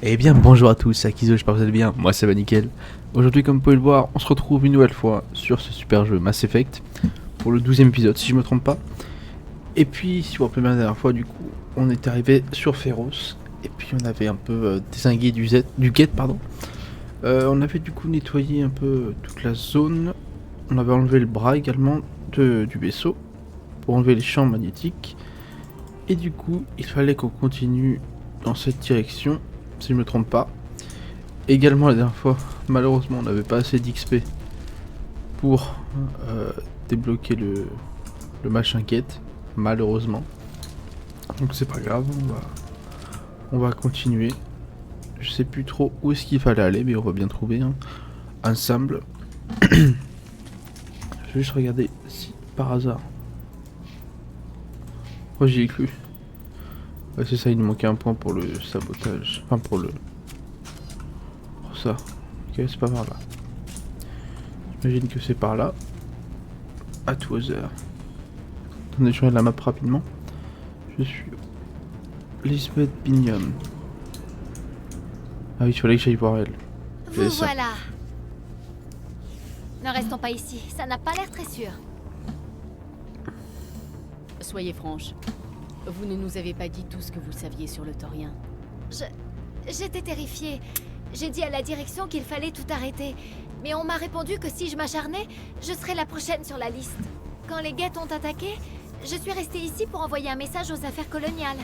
Eh bien bonjour à tous, c'est Akizo, j'espère que vous allez bien, moi ça va nickel. Aujourd'hui comme vous pouvez le voir, on se retrouve une nouvelle fois sur ce super jeu Mass Effect, pour le 12e épisode si je me trompe pas. Et puis si vous vous rappelez bien la dernière fois du coup, on est arrivé sur Féroce, et puis on avait un peu dézingué du Gate pardon. On avait du coup nettoyé un peu toute la zone, on avait enlevé le bras également du vaisseau, pour enlever les champs magnétiques. Et du coup, il fallait qu'on continue dans cette direction, si je me trompe pas. Également la dernière fois, malheureusement on n'avait pas assez d'XP pour débloquer le machin quête, malheureusement. Donc c'est pas grave, on va continuer. Je sais plus trop où est-ce qu'il fallait aller, mais on va bien trouver ensemble. Je vais juste regarder si par hasard. Oh j'y ai cru. Ouais c'est ça, il nous manquait un point pour le sabotage. Enfin pour le... Pour ça. Ok, c'est pas par là. J'imagine que c'est par là. À tout hasard. Attendez, je regarde la map rapidement. Je suis Lisbeth Bingham. Ah oui, il fallait que j'aille voir elle. Vous voilà. Ne restons pas ici, ça n'a pas l'air très sûr. Soyez franche. Vous ne nous avez pas dit tout ce que vous saviez sur le Taurien. J'étais terrifiée. J'ai dit à la direction qu'il fallait tout arrêter. Mais on m'a répondu que si je m'acharnais, je serais la prochaine sur la liste. Quand les Geth ont attaqué, je suis restée ici pour envoyer un message aux affaires coloniales.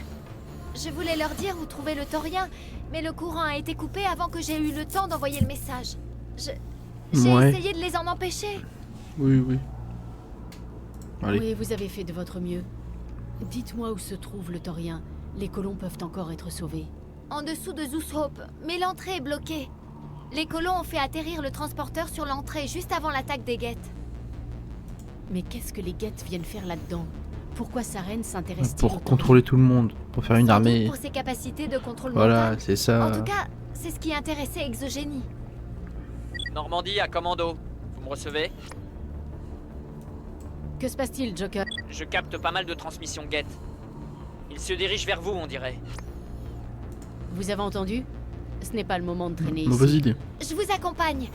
Je voulais leur dire où trouver le Taurien, mais le courant a été coupé avant que j'aie eu le temps d'envoyer le message. J'ai essayé de les en empêcher. Oui, oui. Allez. Oui, vous avez fait de votre mieux. Dites-moi où se trouve le Taurien. Les colons peuvent encore être sauvés. En dessous de Zeus Hope, mais l'entrée est bloquée. Les colons ont fait atterrir le transporteur sur l'entrée juste avant l'attaque des Geth. Mais qu'est-ce que les Geth viennent faire là-dedans? Pourquoi Saren s'intéresse-t-il Pour contrôler tout le monde, pour faire une armée. Pour ses capacités de contrôle Voilà, mental. c'est ça. En tout cas, c'est ce qui intéressait Exogénie. Normandie à commando. Vous me recevez? Que se passe-t-il, Joker? Je capte pas mal de transmissions Geth. Il se dirige vers vous, on dirait. Vous avez entendu? Ce n'est pas le moment de traîner Mauvaise ici. idée. Je vous accompagne.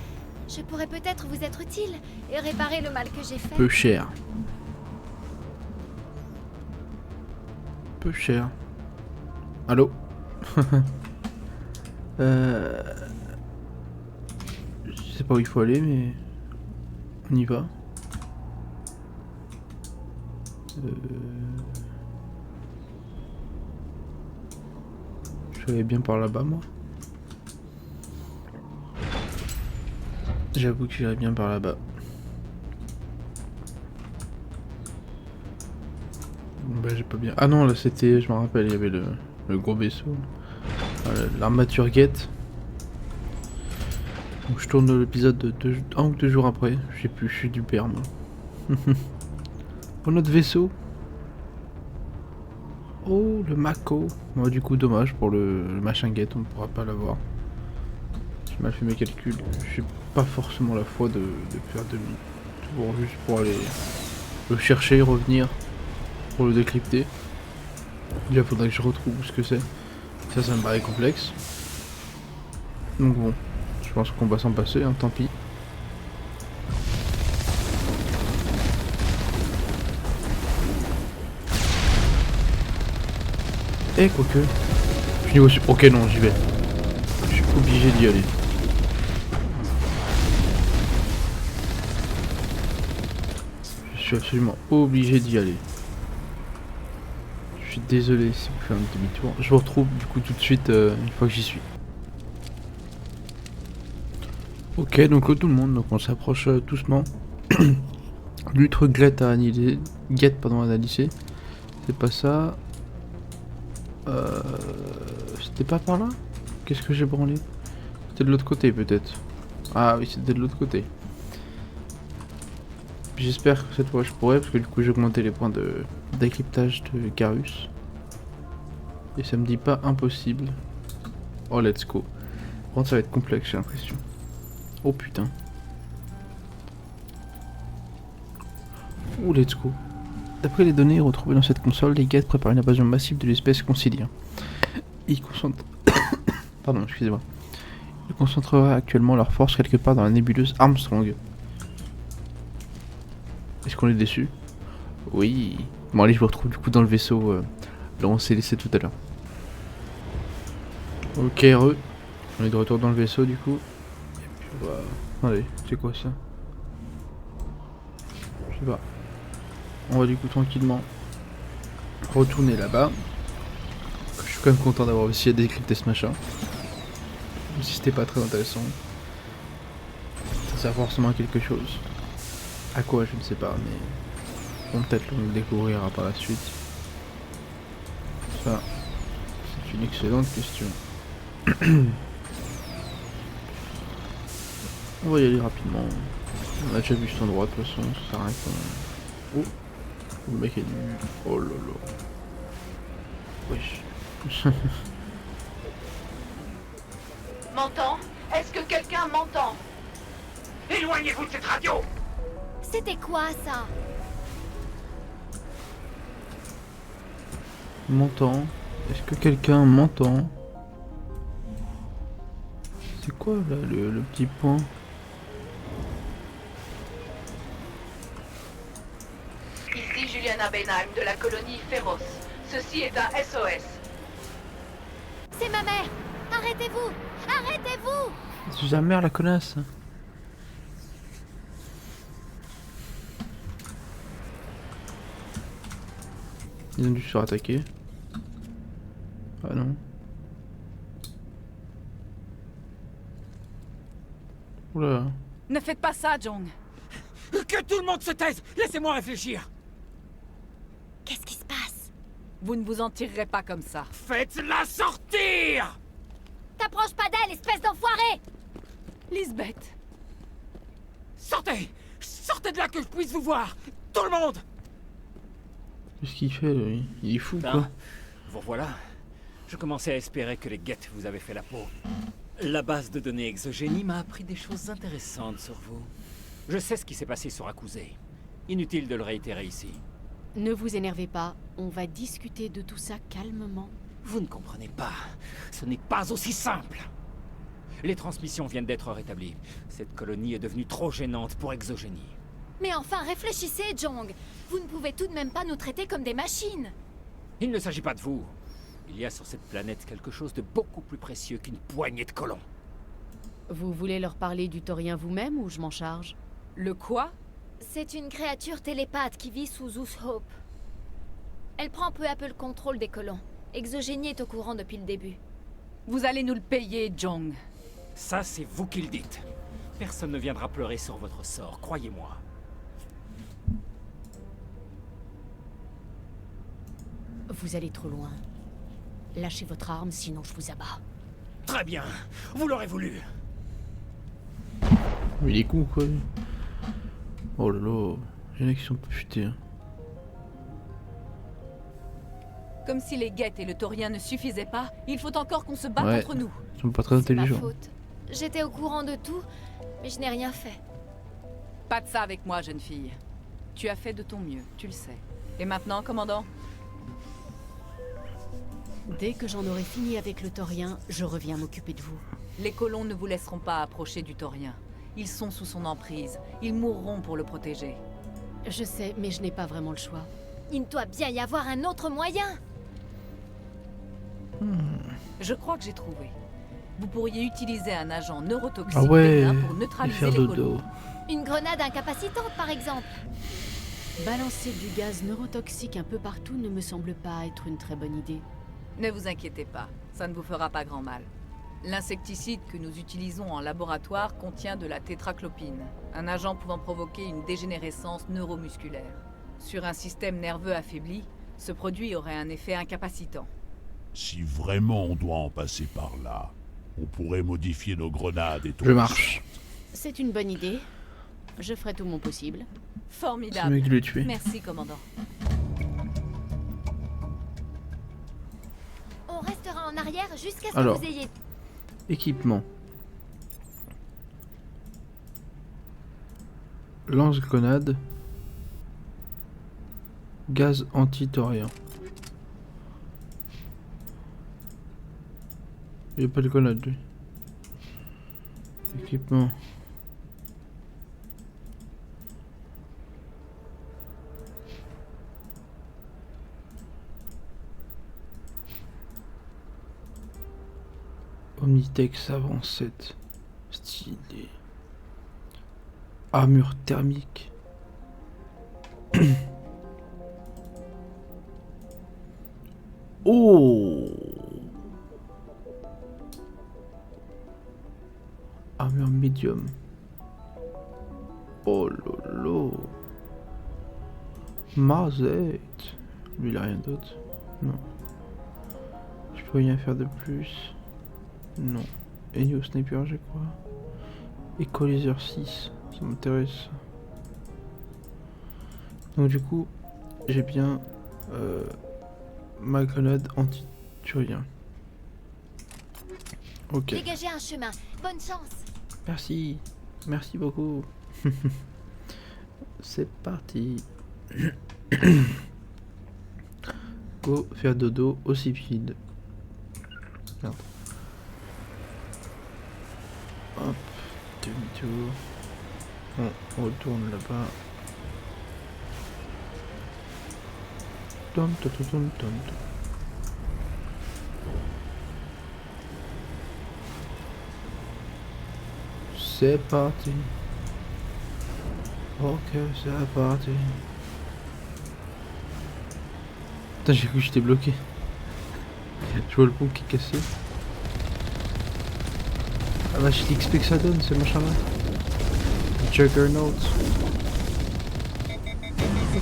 Je pourrais peut-être vous être utile et réparer le mal que j'ai fait. Peu cher. Peu cher. Allô. Je sais pas où il faut aller, mais on y va. Je vais bien par là-bas, moi. J'avoue que j'irais bien par là-bas. Bah j'ai pas bien... Ah non, là c'était... Je me rappelle, il y avait le gros vaisseau. Voilà, l'armature Geth. Donc je tourne l'épisode de 1 ou 2 jours après. Je sais plus, je suis du père moi. Oh notre vaisseau. Oh le Mako. Bon, du coup dommage pour le machin Geth, on ne pourra pas l'avoir. J'ai mal fait mes calculs. J'ai pas forcément la foi de faire demi-tour juste pour aller le chercher, revenir pour le décrypter. Déjà faudrait que je retrouve ce que c'est. Ça me paraît complexe. Donc bon, je pense qu'on va s'en passer, hein, tant pis. Eh quoique. Je niveau super. Ok non j'y vais. Je suis obligé d'y aller. Je suis absolument obligé d'y aller. Je suis désolé si vous faites un demi-tour. Je vous retrouve du coup tout de suite une fois que j'y suis. Ok, donc tout le monde, donc on s'approche doucement. L'ultre Glet à analyser. Geth, pardon, à analyser. C'est pas ça. C'était pas par là? Qu'est-ce que j'ai branlé? C'était de l'autre côté peut-être. Ah oui, c'était de l'autre côté. J'espère que cette fois je pourrai, parce que du coup j'ai augmenté les points de décryptage de Garus. Et ça me dit pas impossible. Oh let's go. Par contre ça va être complexe j'ai l'impression. Oh putain. Oh let's go. D'après les données retrouvées dans cette console, les Geth préparent une invasion massive de l'espèce concilière. Ils concentrent Pardon, excusez-moi. Ils concentreraient actuellement leurs forces quelque part dans la nébuleuse Armstrong. Est-ce qu'on est déçu? Oui. Bon allez, je vous retrouve du coup dans le vaisseau là où on s'est laissé tout à l'heure. Ok, on est de retour dans le vaisseau du coup. Et puis on va... Allez, c'est quoi ça? Je sais pas. On va du coup tranquillement retourner là-bas. Je suis quand même content d'avoir réussi à décrypter ce machin. Même si c'était pas très intéressant. Ça sert forcément à quelque chose. À quoi, je ne sais pas, mais... Bon, peut-être le découvrira par la suite. Ça, c'est une excellente question. On va y aller rapidement. On a déjà vu cet endroit de toute façon, ça sert à rien qu'on... Oh, le mec est nu. Oh là là. Wesh. M'entend? Est-ce que quelqu'un m'entend? Éloignez-vous de cette radio! C'était quoi ça? M'entend? Est-ce que quelqu'un m'entend? C'est quoi là le petit point? Ici Juliana Benheim de la colonie Féroce. Ceci est un SOS. C'est ma mère! Arrêtez-vous! Arrêtez-vous! C'est sa mère la connasse. Ils ont dû se faire attaquer. Ah non. Oula. Ne faites pas ça, Jong. Que tout le monde se taise! Laissez-moi réfléchir! Qu'est-ce qui se passe? Vous ne vous en tirerez pas comme ça. Faites-la sortir! T'approches pas d'elle, espèce d'enfoiré! Lisbeth, Sortez! Sortez de là que je puisse vous voir! Tout le monde! Qu'est-ce qu'il fait lui? Il est fou quoi. Ben, vous voilà. Je commençais à espérer que les guettes vous avaient fait la peau. La base de données exogénie m'a appris des choses intéressantes sur vous. Je sais ce qui s'est passé sur Akuzei. Inutile de le réitérer ici. Ne vous énervez pas, on va discuter de tout ça calmement. Vous ne comprenez pas. Ce n'est pas aussi simple. Les transmissions viennent d'être rétablies. Cette colonie est devenue trop gênante pour exogénie. Mais enfin, réfléchissez, Jong! Vous ne pouvez tout de même pas nous traiter comme des machines! Il ne s'agit pas de vous. Il y a sur cette planète quelque chose de beaucoup plus précieux qu'une poignée de colons. Vous voulez leur parler du taurien vous-même ou je m'en charge? le quoi? C'est une créature télépathe qui vit sous Hope. Elle prend peu à peu le contrôle des colons. Exogénie est au courant depuis le début. Vous allez nous le payer, Jong. Ça, c'est vous qui le dites. Personne ne viendra pleurer sur votre sort, croyez-moi. Vous allez trop loin. Lâchez votre arme, sinon je vous abats. Très bien, vous l'aurez voulu. Mais il est con quoi. Lui. Oh là là. Il y en a qui sont pas futés. Hein. Comme si les guettes et le taurien ne suffisaient pas, il faut encore qu'on se batte Ouais. entre nous. Ils sont pas très C'est ma intelligents. faute. J'étais au courant de tout, mais je n'ai rien fait. Pas de ça avec moi, jeune fille. Tu as fait de ton mieux, tu le sais. Et maintenant, commandant? Dès que j'en aurai fini avec le taurien, je reviens m'occuper de vous. Les colons ne vous laisseront pas approcher du taurien. Ils sont sous son emprise. Ils mourront pour le protéger. Je sais, mais je n'ai pas vraiment le choix. Il doit bien y avoir un autre moyen! Je crois que j'ai trouvé. Vous pourriez utiliser un agent neurotoxique Ah ouais. bénin pour Et neutraliser faire les dodo. colons. Une grenade incapacitante, par exemple! Balancer du gaz neurotoxique un peu partout ne me semble pas être une très bonne idée. Ne vous inquiétez pas, ça ne vous fera pas grand mal. L'insecticide que nous utilisons en laboratoire contient de la tétraclopine, un agent pouvant provoquer une dégénérescence neuromusculaire. Sur un système nerveux affaibli, ce produit aurait un effet incapacitant. Si vraiment on doit en passer par là, on pourrait modifier nos grenades et tout. Je marche. C'est une bonne idée. Je ferai tout mon possible. C'est le Formidable. mec de le tuer. Merci, commandant. On restera en arrière jusqu'à ce que Alors. vous ayez... Équipement. Lance-grenade. Gaz anti-taurien. Il n'y a pas de grenade lui. Équipement. Omnitex avant 7. Stylé. Armure thermique. Oh! Armure médium. Oh lolo. Marzette. Lui il a rien d'autre. Non. Je peux rien faire de plus. Non. Enio Sniper j'ai quoi? Equalizer 6. Ça m'intéresse. Donc du coup j'ai bien ma grenade anti-turien. Ok. Dégagez un chemin. Bonne chance. Merci. Merci beaucoup. C'est parti. Go faire dodo aussi vide. Merde. Hop. Demi-tour. On retourne là-bas. Tom, tom, tom, tom, tom. C'est parti. Ok, c'est parti. Putain, j'ai cru que j'étais bloqué. Je vois le pont qui est cassé. Ah bah, je t'XP que ça donne, ce machin là. Juggernaut.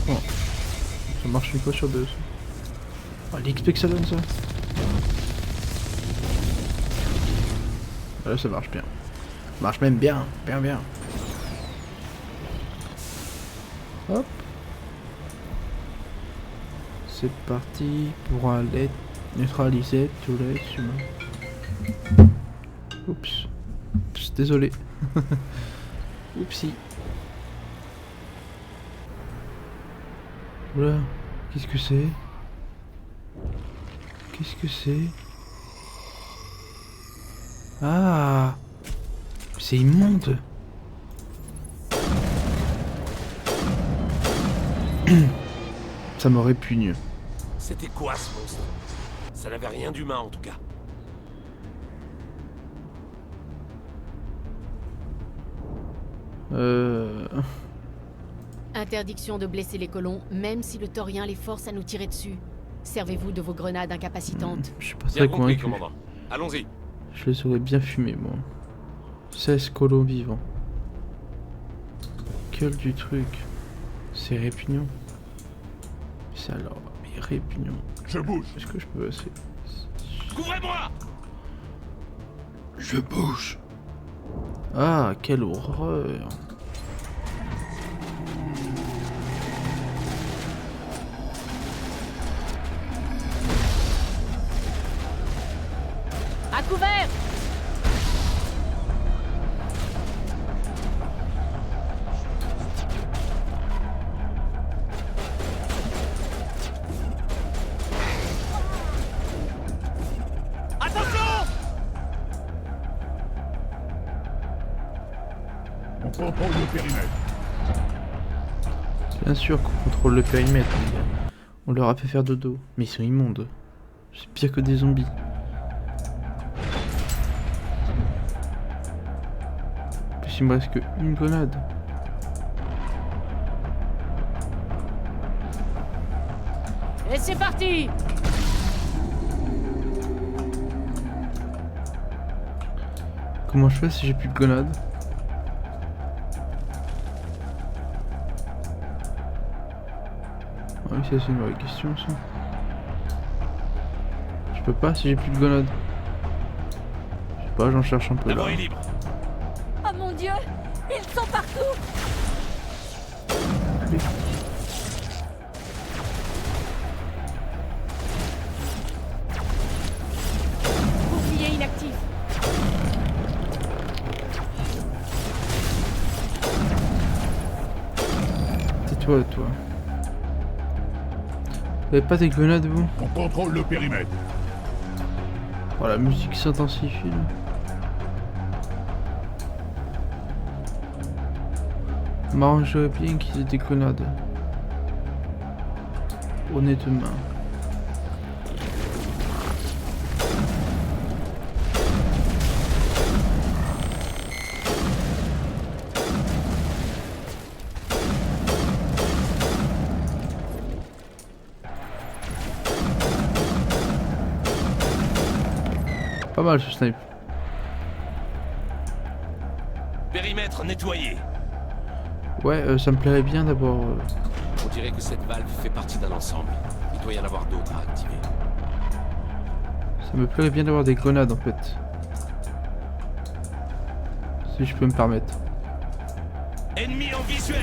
Oh. Ça marche une fois sur deux. Ah, l'XP que ça donne ça. Ah, là, ça marche bien. Ça marche même bien, bien. Hop. C'est parti pour aller neutraliser tous les humains. Oups. Oups, désolé. Oupsie. Oula, qu'est-ce que c'est? Qu'est-ce que c'est? Ah, c'est immonde. Ça me répugne. C'était quoi ce monstre? Ça n'avait rien d'humain en tout cas. Interdiction de blesser les colons, même si le taurien les force à nous tirer dessus. Servez-vous de vos grenades incapacitantes. Je suis pas Bien très compris, convaincu. commandant. Allons-y. Je les aurais bien fumés, moi. 16 colons vivants. Quel du truc. C'est répugnant. C'est alors... Mais répugnant. Je bouge. Est-ce que je peux passer? Couvrez-moi! Je bouge. Ah, quelle horreur. À couvert! On contrôle le périmètre. Bien sûr qu'on contrôle le périmètre, les gars. On leur a fait faire dodo. Mais ils sont immondes. C'est pire que des zombies. En plus, il me reste qu'une grenade. Et c'est parti! Comment je fais si j'ai plus de grenade? Ah oui, ça c'est une vraie question ça. Je peux pas si j'ai plus de grenade. Je sais pas, j'en cherche un peu La là. voie est libre. Oh mon Dieu, ils sont partout. Bouclier inactif. Tais-toi, toi. Vous avez pas des grenades vous? On contrôle le périmètre. Oh, la musique s'intensifie là. M'arrangerait bien qu'ils aient des grenades. Honnêtement. Pas mal ce snipe. Périmètre nettoyé. Ouais, ça me plairait bien d'avoir... On dirait que cette valve fait partie d'un ensemble. Il doit y en avoir d'autres à activer. Ça me plairait bien d'avoir des grenades en fait. Si je peux me permettre. Ennemi en visuel.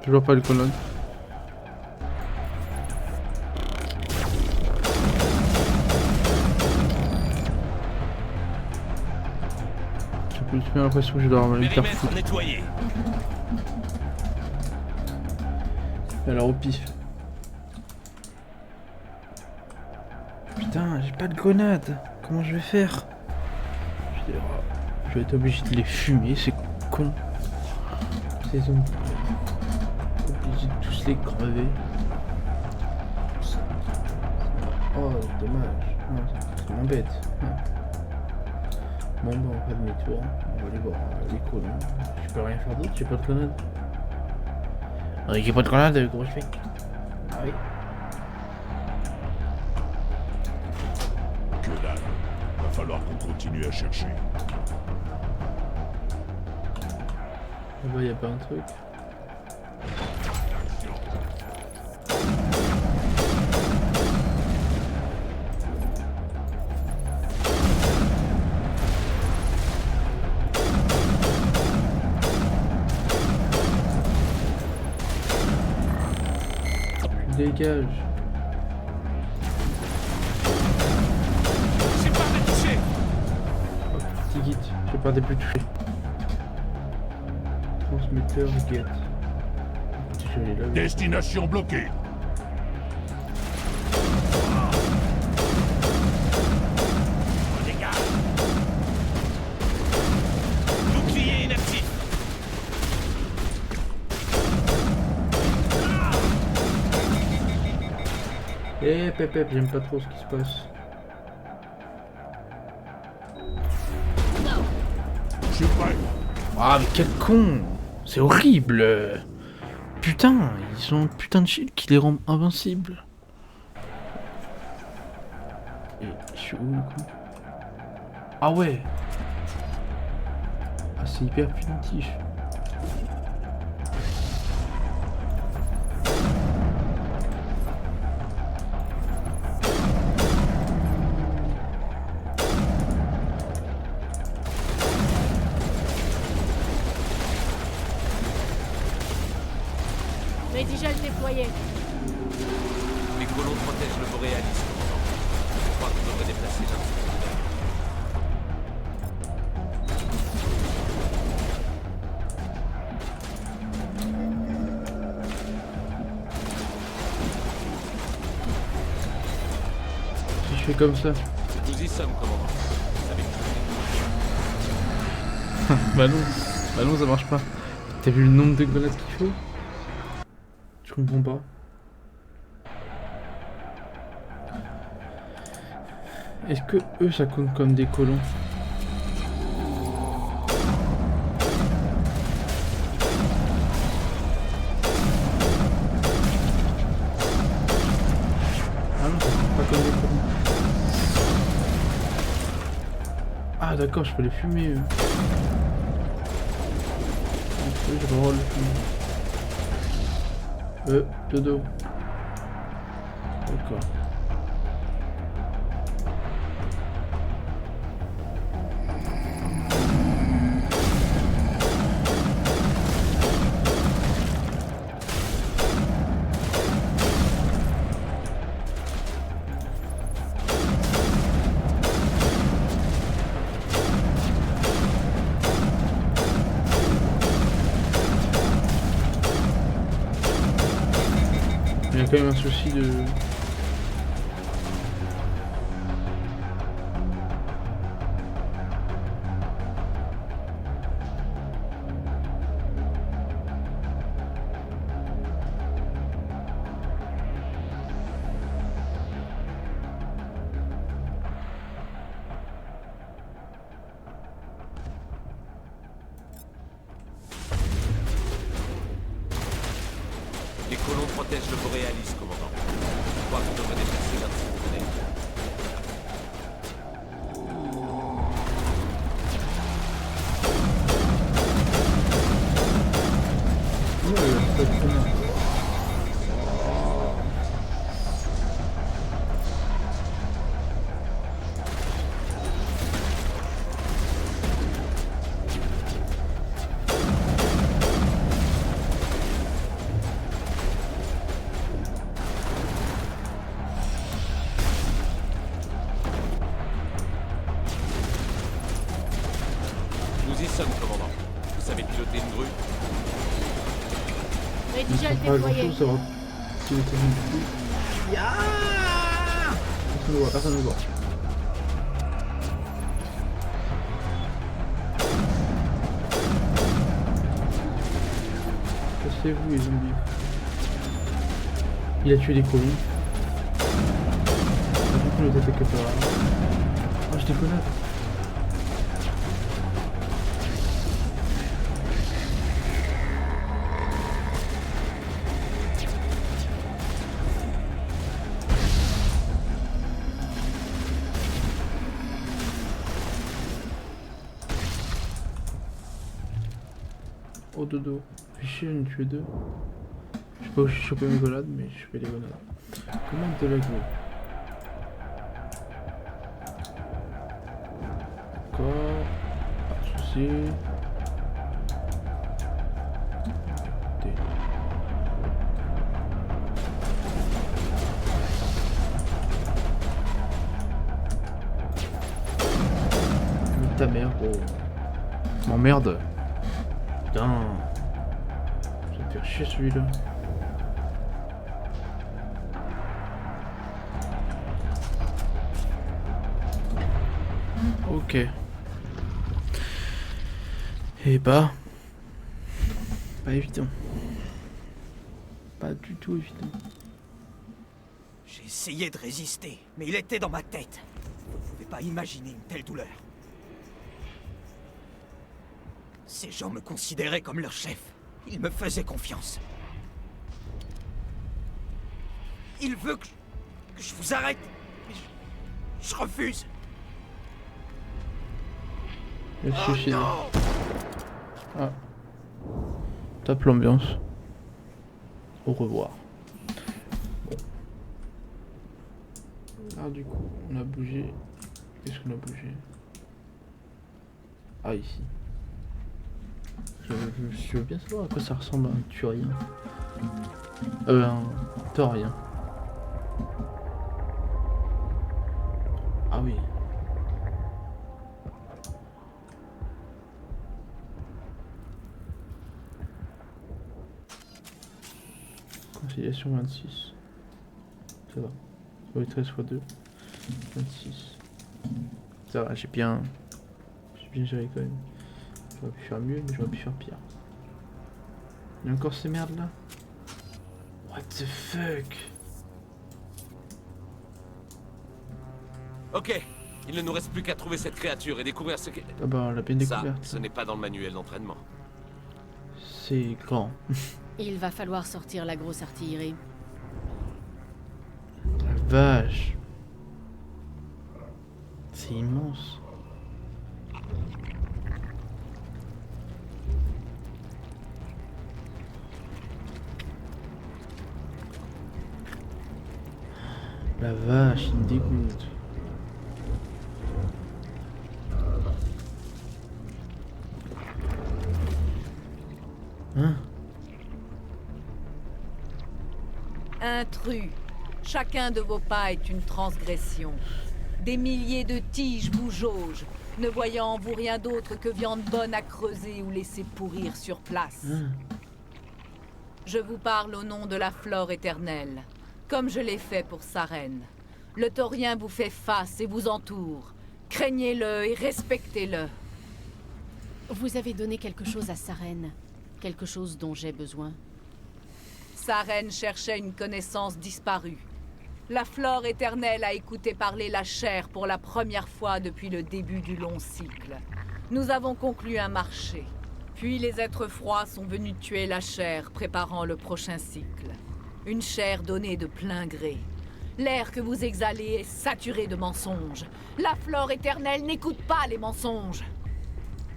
Toujours pas de colonne. J'ai plus l'impression que je dois me faire foutre. Nettoyé. Alors au pif. Putain, j'ai pas de grenade. Comment je vais faire? Je vais être obligé de les fumer, c'est con. C'est obligé de tous les crever. Oh, dommage. Non, ça m'embête. Bon, bah, on fait demi-tour. On va aller voir les colons. Je peux rien faire d'autre, j'ai pas de grenade. J'ai pas de grenade, comment je fais? Ah oui. Que dalle. Va falloir qu'on continue à chercher. Là-bas, y'a pas un truc. Dégage. J'ai pas touché. Oh, petit guide, j'ai pas des plus touchés. Transmetteur get. Je l'ai là. Destination bloquée. Dégage. Bouclier inactif. Eh pépé, j'aime pas trop ce qui se passe. Je suis prêt. Ah mais quel con! C'est horrible! Putain, ils ont un putain de shield qui les rend invincibles. Et je suis où du coup? Ah ouais! Ah c'est hyper punitif. Rédigel déployé. Les colons protègent le boréalisme. Je crois qu'on devrait déplacer l'un. Si je fais comme ça. Nous y sommes, commandant. Bah non ça marche pas. T'as vu le nombre de grenades qu'il faut? Je comprends pas. Est-ce que eux ça compte comme des colons? Ah non, ça compte pas comme des colons. Ah d'accord, je peux les fumer eux. Ok, je reroll le fumer. Dodo. D'accord. quand même un souci de... Les colons protègent le Boréalis, commandant. Je crois que vous devrez déplacer l'un de ces grenades. Nous y sommes, commandant. Vous savez piloter une grue? Rédigea le Pas grand déployer. chose, ça va. Si vous êtes du coup. Ya Personne ne voit, personne ne voit. Cassez-vous les zombies. Il a tué des colons. Du coup, nous attaque par là. Ah, je déconne. Oh dodo, fais chier, j'en ai tué deux. Je sais pas où j'ai chopé mes grenades, mais je fais les grenades. Comment de la gueule? D'accord, pas de soucis. Ta mère, gros. M'emmerde. Putain. Ça me fait chier celui-là. Ok. Et bah... Pas évident. Pas du tout évident. J'ai essayé de résister, mais il était dans ma tête. Vous ne pouvez pas imaginer une telle douleur. Ces gens me considéraient comme leur chef. Ils me faisaient confiance. Il veut que je vous arrête. Mais je refuse. Le Oh suicide. non! Ah. Tape l'ambiance. Au revoir. Bon. Alors du coup, on a bougé. Qu'est-ce qu'on a bougé? Ah, ici. Je veux bien savoir à quoi ça ressemble un turien. Un taurien. Ah oui. Conciliation 26. Ça va. Soit 13 fois 2. 26. Ça va, j'ai bien géré quand même. J'aurais pu faire mieux, mais j'aurais pu faire pire. Il y a encore ces merdes là? What the fuck? Ok, il ne nous reste plus qu'à trouver cette créature et découvrir ce qu'est... Ah bah on l'a bien Ça, découverte. ce n'est pas dans le manuel d'entraînement. C'est grand. Il va falloir sortir la grosse artillerie. La vache. C'est immense. La vache, il me dégoûte. Hein? Intrus. Chacun de vos pas est une transgression. Des milliers de tiges vous jaugent, ne voyant en vous rien d'autre que viande bonne à creuser ou laisser pourrir sur place. Hein? Je vous parle au nom de la flore éternelle. comme je l'ai fait pour Sarene. Le taurien vous fait face et vous entoure. Craignez-le et respectez-le. Vous avez donné quelque chose à Sarene. Quelque chose dont j'ai besoin. Sarene cherchait une connaissance disparue. La flore éternelle a écouté parler la chair pour la première fois depuis le début du long cycle. Nous avons conclu un marché. Puis les êtres froids sont venus tuer la chair, préparant le prochain cycle. Une chair donnée de plein gré. L'air que vous exhalez est saturé de mensonges. La flore éternelle n'écoute pas les mensonges.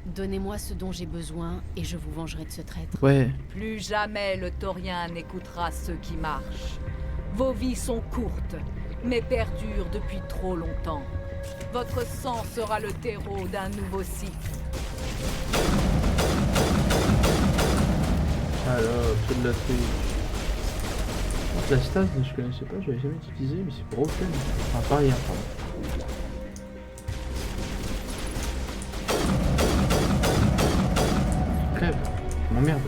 Donnez-moi ce dont j'ai besoin et je vous vengerai de ce traître. Ouais. Plus jamais le taurien n'écoutera ceux qui marchent. Vos vies sont courtes, mais perdurent depuis trop longtemps. Votre sang sera le terreau d'un nouveau cycle. Alors, c'est de la truc. La stase, je connaissais pas, je l'avais jamais utilisé, mais c'est pour aucun. Enfin, pas rien, pardon. Crève, m'emmerde.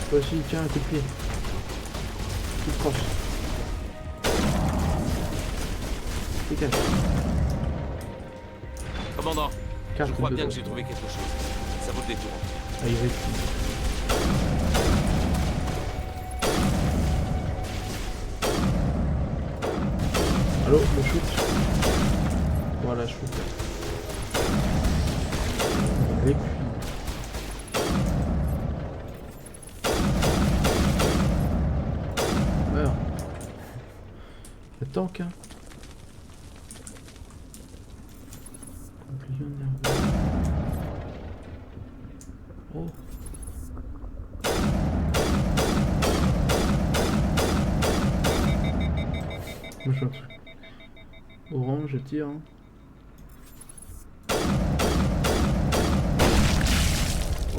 Toi aussi, tiens, un coup de pied. Coup de crosse. Dégage. Commandant, Carte je crois de bien que dos. j'ai trouvé quelque chose. Ça vaut le détour. Ah, il reste. Allô, le shoot. Voilà, shoot. Avec lui. Meurs. Le tank, hein. Conclusion nerveuse. Oh. Moi, je fais un truc. Orange, je tire. Hein.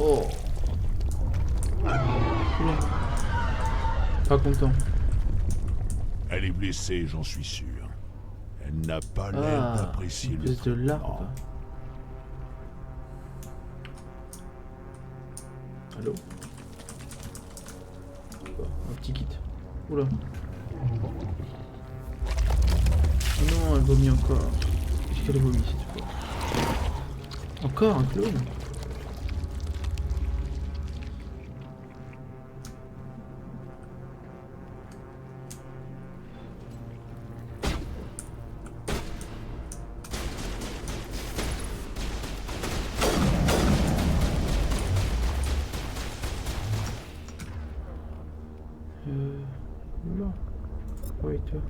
Oh. Oula. Pas content. Elle est blessée, j'en suis sûr. Elle n'a pas l'air Ah, d'apprécier une le espèce de larve. traitement. Allô. Oh, un petit kit. Oula. Oh non, elle vomit encore. Qu'est-ce qu'elle vomit cette fois? Encore un clone? Oula. Ouais, toi.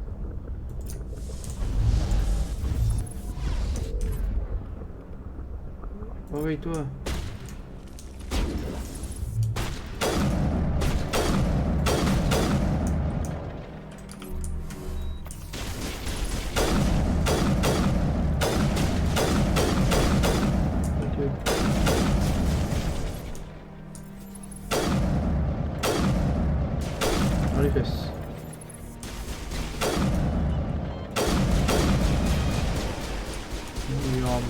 Oh oui, toi. Ok. Dans les fesses. Énorme.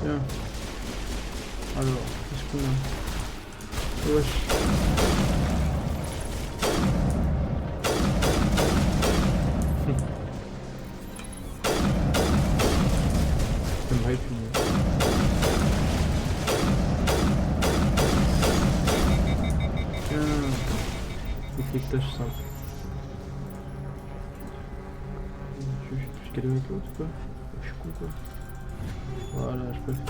Tiens. Alors, qu'est-ce qu'on a? Oh, wesh. J'aimerais finir. Tiens. Décryptage simple. Je suis calé avec l'autre quoi? Je suis con quoi? Voilà, je peux faire.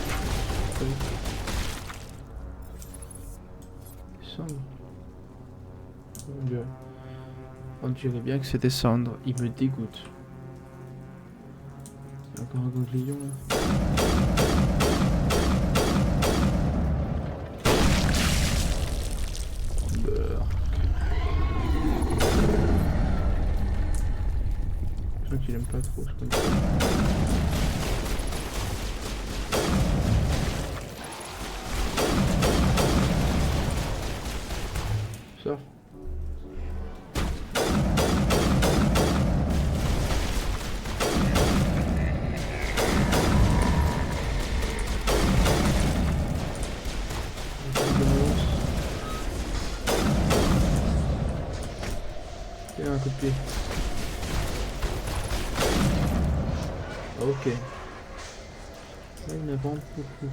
Descendre. Oh mon dieu. On dirait bien que c'est descendre. Il me dégoûte. Il y a encore un ganglion là. Beurre. Je sens qu'il aime pas trop, je connais. Sors. un coup de pied. Ok. Là, il avance beaucoup.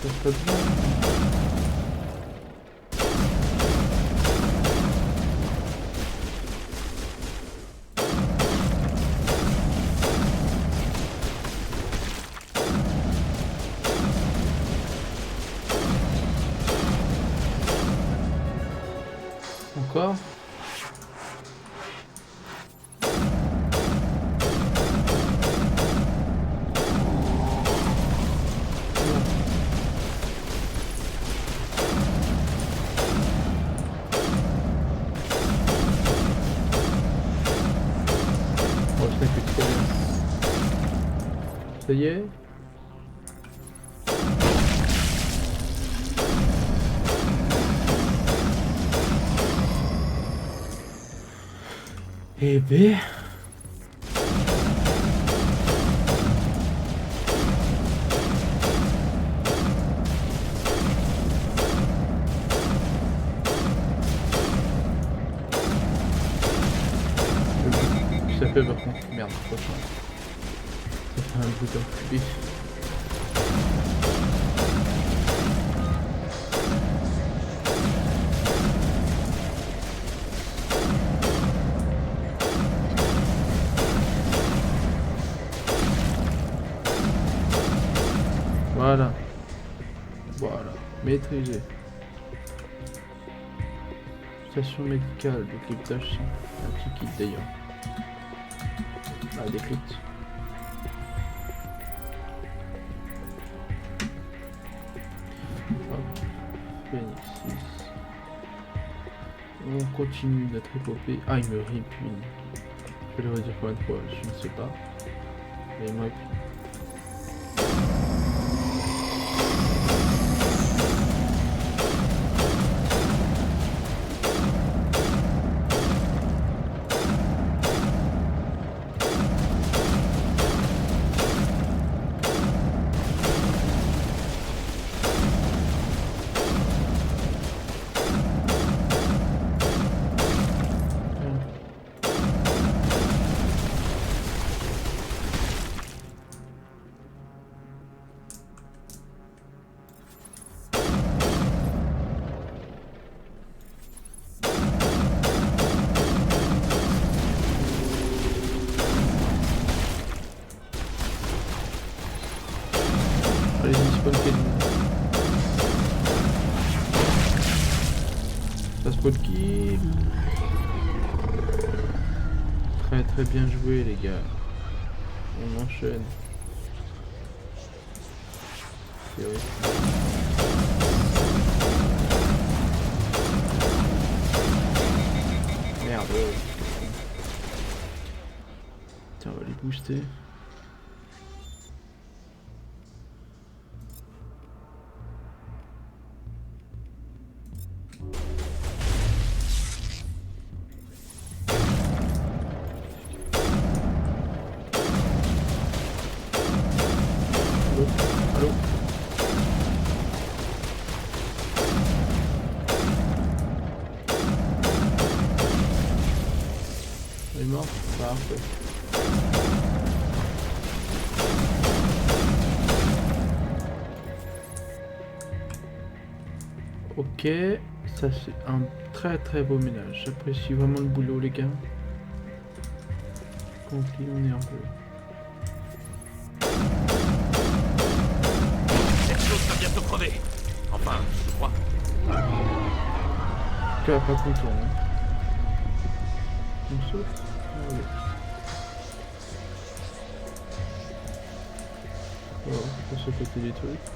Ça se passe bien. Encore. Oh, ça fait trop bien. Ça y est. Eh ben... Ça fait par contre... Merde, c'est pas ça. Ça fait un bruit d'enculé. Voilà. Voilà. Maîtrisé. Station médicale, décryptage. Un petit kit d'ailleurs. Ah, décrypte. Hop. Phoenix 6. On continue notre épopée. Ah, il me répugne. Je vais le redire combien de fois, je ne sais pas. Mais il me répugne. Allez, spawn kill. Ça spawn kill. Très bien joué les gars. On enchaîne. C'est vrai. Merde. Tiens, on va les booster. Allô. Il est mort. Parfait. Ok, ça c'est un très beau ménage. J'apprécie vraiment le boulot les gars. Conflit nerveux. Cette chose va bientôt crever. Enfin, je crois. Pas content. Hein. On saute. Ah, oui. Oh, je passe à côté des trucs.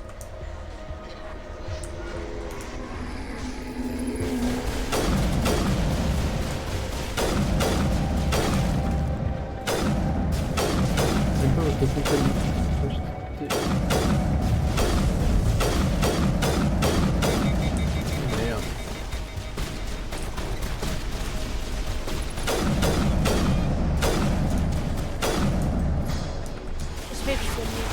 J'aime pas votre compagnie. Merde. Je vais vous soigner.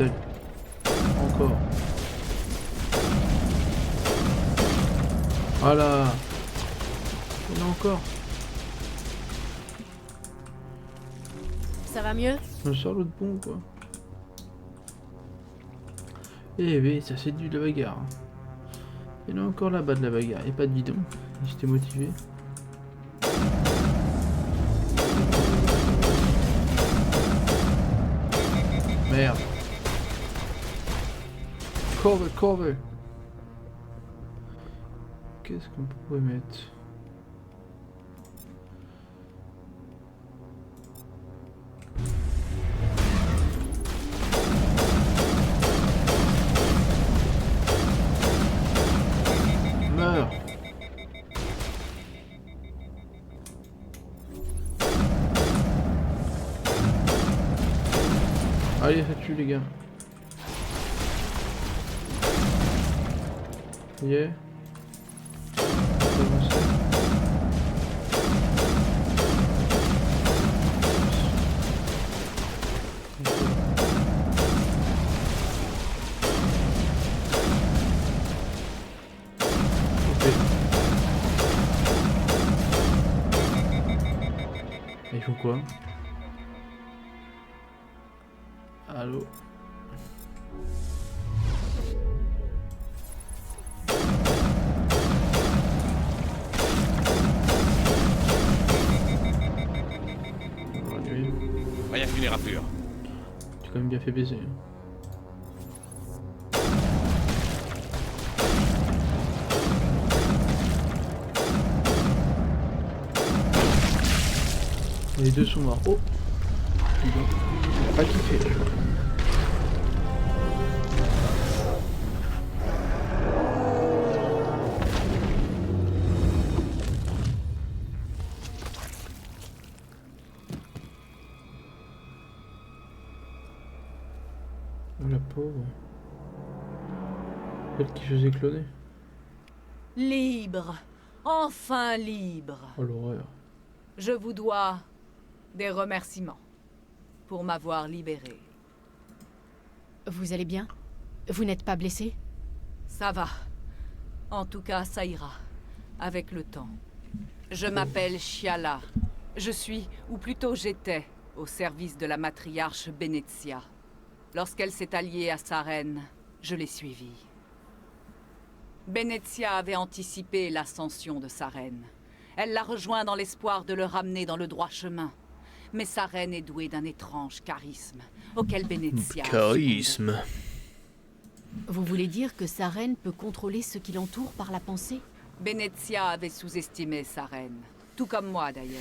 putain. Encore. Voilà. Il y en a encore. Ça va mieux? Je sors l'autre bon quoi. Eh oui, ça c'est du de la bagarre. Il y en a encore là-bas de la bagarre. Et pas de bidon. J'étais motivé. Merde. Cover, cover. Qu'est-ce qu'on pourrait mettre? Meurs. Allez, ça tue les gars. Yeah. Ils font quoi? Allô? Rien qu'une éraflure. Tu as quand même bien fait baiser. Les deux sont morts. Oh! Dis donc, il a pas kiffé. La pauvre. Elle qui faisait cloner. Libre. Enfin libre. Oh l'horreur. Je vous dois des remerciements pour m'avoir libéré. Vous allez bien? Vous n'êtes pas blessé? Ça va. En tout cas, ça ira. Avec le temps. Je m'appelle Shiala. Je suis, ou plutôt j'étais, au service de la matriarche Benezia. Lorsqu'elle s'est alliée à Sarene, je l'ai suivie. Benezia avait anticipé l'ascension de Sarene. Elle l'a rejoint dans l'espoir de le ramener dans le droit chemin. Mais Sarene est douée d'un étrange charisme, auquel Benezia... Charisme. Vous voulez dire que Sarene peut contrôler ce qui l'entoure par la pensée? Benezia avait sous-estimé Sarene, tout comme moi d'ailleurs.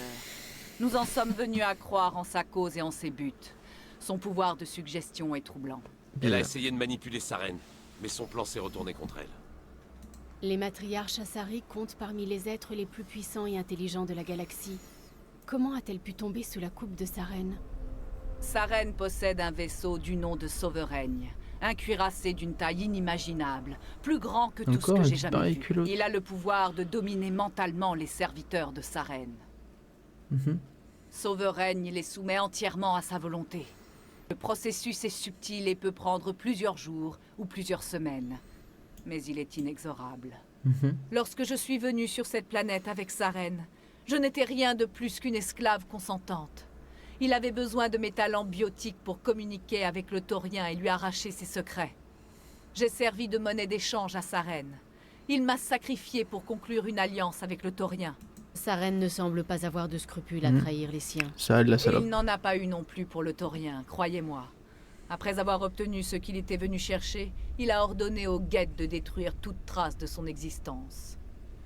Nous en sommes venus à croire en sa cause et en ses buts. Son pouvoir de suggestion est troublant. Elle a essayé de manipuler Sarene, mais son plan s'est retourné contre elle. Les matriarches Asari comptent parmi les êtres les plus puissants et intelligents de la galaxie. Comment a-t-elle pu tomber sous la coupe de Sarene? Sarene possède un vaisseau du nom de Sauveraigne, un cuirassé d'une taille inimaginable, plus grand que tout ce que j'ai jamais vu. Il a le pouvoir de dominer mentalement les serviteurs de Sarene. Sauveraigne les soumet entièrement à sa volonté. Le processus est subtil et peut prendre plusieurs jours ou plusieurs semaines. Mais il est inexorable. Lorsque je suis venue sur cette planète avec Sarene, je n'étais rien de plus qu'une esclave consentante. Il avait besoin de mes talents biotiques pour communiquer avec le Taurien et lui arracher ses secrets. J'ai servi de monnaie d'échange à Sarene. Il m'a sacrifié pour conclure une alliance avec le Taurien. Sarene ne semble pas avoir de scrupules à trahir les siens. Ça aide la Et salope. il n'en a pas eu non plus pour le Taurien, croyez-moi. Après avoir obtenu ce qu'il était venu chercher, il a ordonné aux Geth de détruire toute trace de son existence.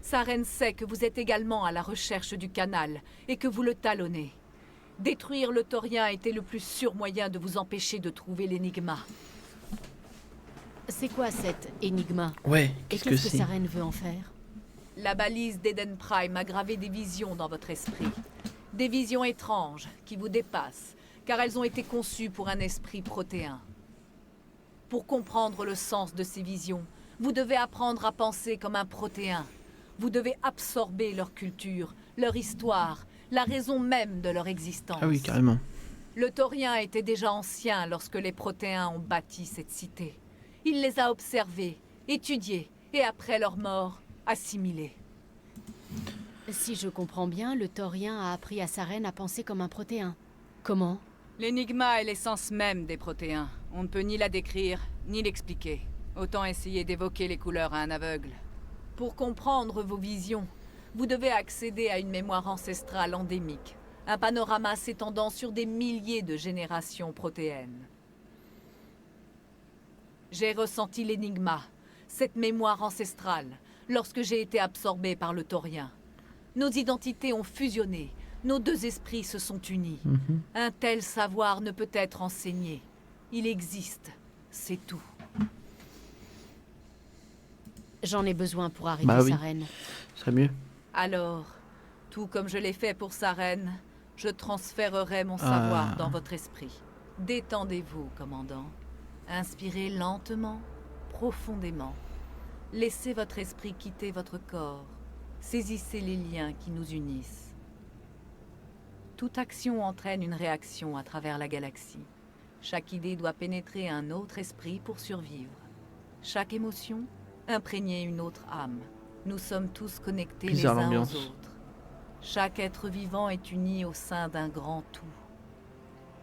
Sarene sait que vous êtes également à la recherche du canal et que vous le talonnez. Détruire le Taurien était le plus sûr moyen de vous empêcher de trouver l'énigma. C'est quoi cette énigma? Ouais, Et qu'est-ce que qu'est-ce que c'est? Sarene veut en faire? La balise d'Eden Prime a gravé des visions dans votre esprit. Des visions étranges qui vous dépassent, car elles ont été conçues pour un esprit protéin. Pour comprendre le sens de ces visions, vous devez apprendre à penser comme un protéin. Vous devez absorber leur culture, leur histoire, la raison même de leur existence. Ah oui, carrément. Le Taurien était déjà ancien lorsque les Protéens ont bâti cette cité. Il les a observés, étudiés, et après leur mort, assimilés. Si je comprends bien, le Taurien a appris à sa reine à penser comme un Protéen. Comment? L'énigma est l'essence même des Protéens. On ne peut ni la décrire, ni l'expliquer. Autant essayer d'évoquer les couleurs à un aveugle. Pour comprendre vos visions, vous devez accéder à une mémoire ancestrale endémique. Un panorama s'étendant sur des milliers de générations protéennes. J'ai ressenti l'énigma, cette mémoire ancestrale, lorsque j'ai été absorbé par le Taurien. Nos identités ont fusionné, nos deux esprits se sont unis. Un tel savoir ne peut être enseigné. Il existe, c'est tout. J'en ai besoin pour arrêter Bah oui. sa reine. Ce serait mieux. Alors, tout comme je l'ai fait pour sa reine, je transférerai mon savoir Ah. dans votre esprit. Détendez-vous, commandant. Inspirez lentement, profondément. Laissez votre esprit quitter votre corps. Saisissez les liens qui nous unissent. Toute action entraîne une réaction à travers la galaxie. Chaque idée doit pénétrer un autre esprit pour survivre. Chaque émotion, imprégner une autre âme. Nous sommes tous connectés Bizarre les uns l'ambiance. aux autres. Chaque être vivant est uni au sein d'un grand tout.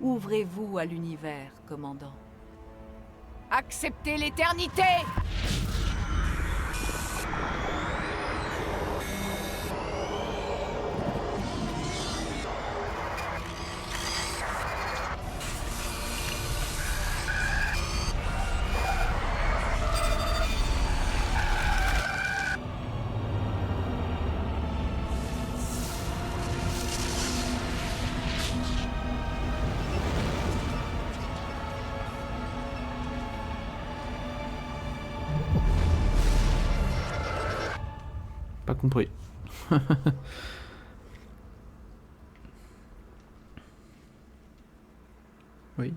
Ouvrez-vous à l'univers, commandant. Acceptez l'éternité! Pas compris. Oui.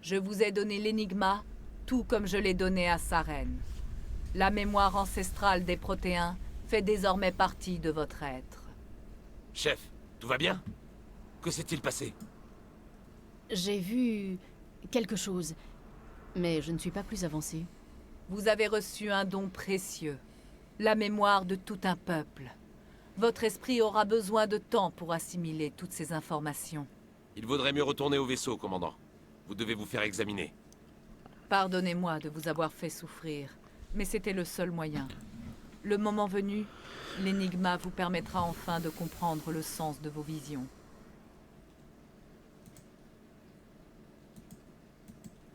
Je vous ai donné l'énigma, tout comme je l'ai donné à sa reine. La mémoire ancestrale des Protéens fait désormais partie de votre être. Chef, tout va bien? Que s'est-il passé? J'ai vu quelque chose, mais je ne suis pas plus avancée. Vous avez reçu un don précieux, la mémoire de tout un peuple. Votre esprit aura besoin de temps pour assimiler toutes ces informations. Il vaudrait mieux retourner au vaisseau, commandant. Vous devez vous faire examiner. Pardonnez-moi de vous avoir fait souffrir, mais c'était le seul moyen. Le moment venu, l'énigma vous permettra enfin de comprendre le sens de vos visions.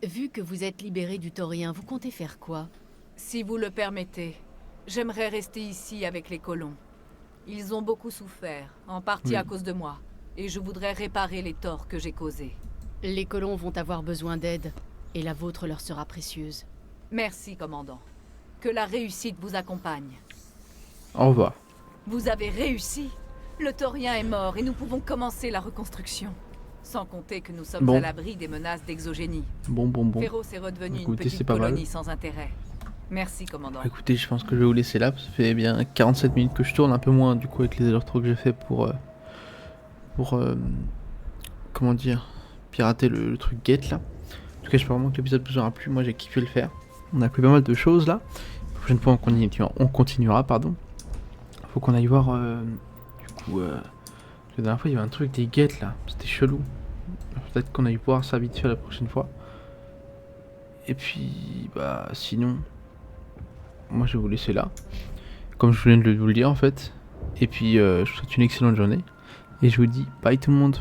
Vu que vous êtes libéré du Taurien, vous comptez faire quoi? Si vous le permettez, j'aimerais rester ici avec les colons. Ils ont beaucoup souffert, en partie Oui. à cause de moi, et je voudrais réparer les torts que j'ai causés. Les colons vont avoir besoin d'aide, et la vôtre leur sera précieuse. Merci, commandant. Que la réussite vous accompagne. Au revoir. Vous avez réussi. Le Taurien est mort et nous pouvons commencer la reconstruction. Sans compter que nous sommes Bon. à l'abri des menaces d'exogénie. Bon. Féroce est redevenu une Écoutez, c'est petite pas mal. colonie sans intérêt. Merci, commandant. Écoutez, je pense que je vais vous laisser là. Ça fait bien 47 minutes que je tourne, un peu moins du coup avec les allers-retours que j'ai fait pour comment dire, pirater le truc Gate là. En tout cas, j'espère vraiment que l'épisode vous aura plu. Moi, j'ai kiffé le faire. On a appris pas mal de choses là. La prochaine fois, on continuera, pardon. Faut qu'on aille voir du coup. La dernière fois, il y avait un truc des Gates là. C'était chelou. Peut-être qu'on aille voir ça vite fait la prochaine fois. Et puis, bah, sinon, moi, je vais vous laisser là. Comme je viens de vous le dire en fait. Et puis, je vous souhaite une excellente journée. Et je vous dis bye tout le monde.